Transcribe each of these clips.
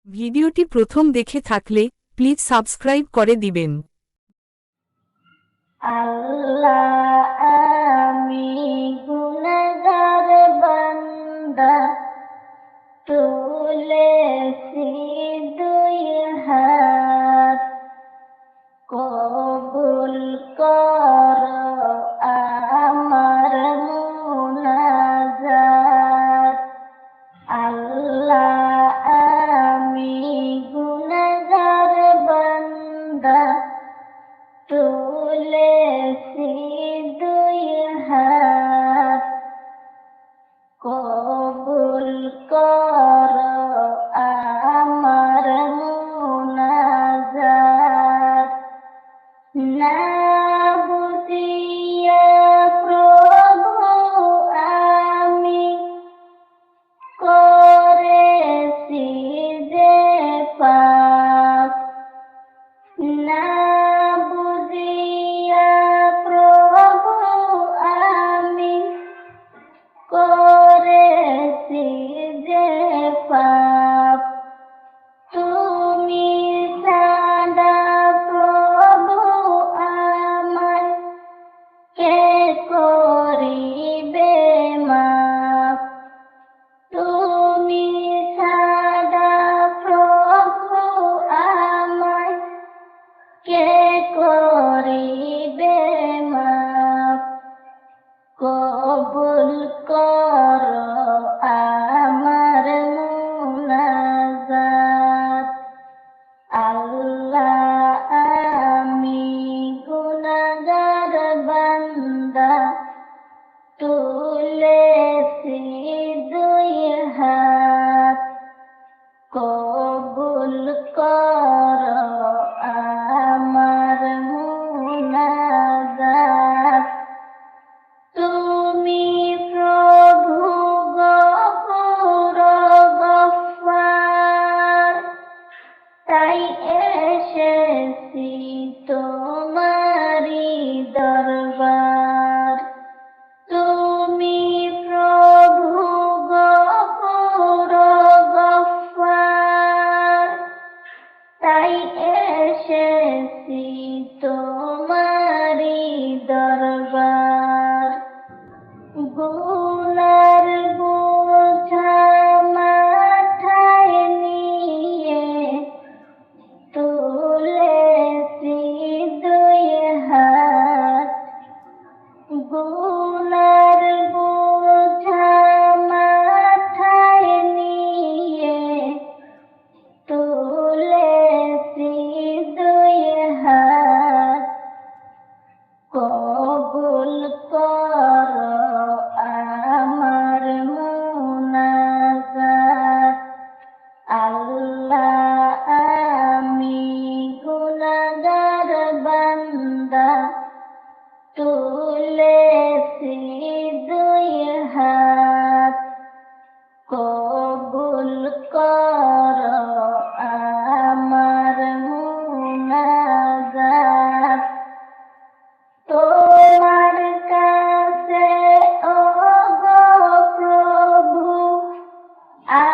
ভিডিওটি প্রথম দেখে থাকলে প্লিজ সাবস্ক্রাইব করে দিবেন। আল্লাহ আমি গুনাহগার বান্দা, তুলেছি দুই হাত, কবুল করো আমার মুনাজাত। আল্লাহ আমি গুনাহগার বান্দা, তুলেছি দুই হাত, কবুল করো আমার মুনাজাত। না বুঝিয়া প্রভু আমি করেছি যে পাপ, না বুঝিয়া প্রভু আমি করেছি যে পাপ, তুমি ছাড়া প্রভু আমায় কে করিবে মাপ, তুমি ছাড়া প্রভু আমায় কে করিবে মাপ, কবুল করো আমার মুনাজাত। আল্লাহ আমি গুনাহগার বান্দা, তুলেছি দুই হাত, কবুল করো আমার মুনাজাত। তুমি প্রভু গফুর গফফার, তাই এসেছি তোমারি দরবার। তুমি প্রভু গফুর গফফার, তাই এসেছি তোমারি দরবার। গুনার বোঝা মাথায় নিয়ে তুলেছি দুই হাত, গুনার বোঝা মাথায় নিয়ে তুলেছি দুই হাত, কবুল করো আমার মুনাজাত। আল্লাহ আমি গুনাহগার বান্দা, তুলেছি দুই হাত, কবুল করো আমার মুনাজাত। তোমার কাছে ওগো প্রভু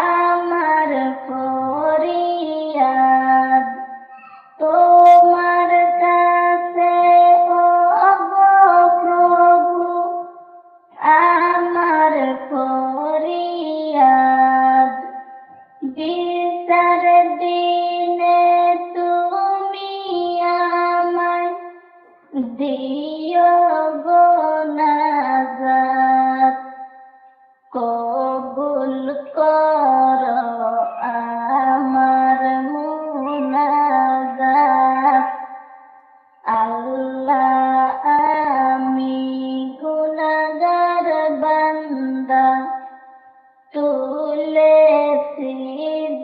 আমার ফরিয়াদ, তোমার কাছে ওগো প্রভু আমার ফরিয়াদ। বিচার দিনে তুমি আমায় দিও গো নাজাত, কবুল করো আমার মুনাজাত। আল্লাহ আমি গুনাহগার বান্দা, তুলেছি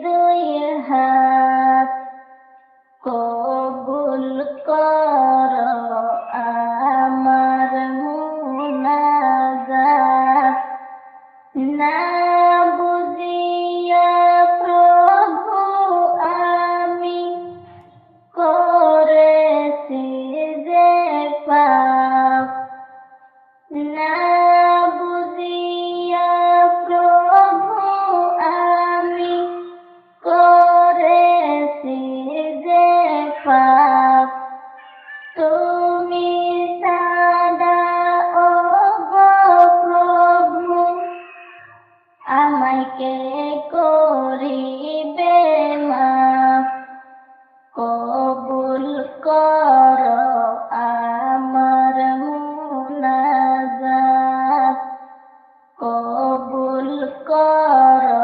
দুই হাত, কবুল করো কবুল কর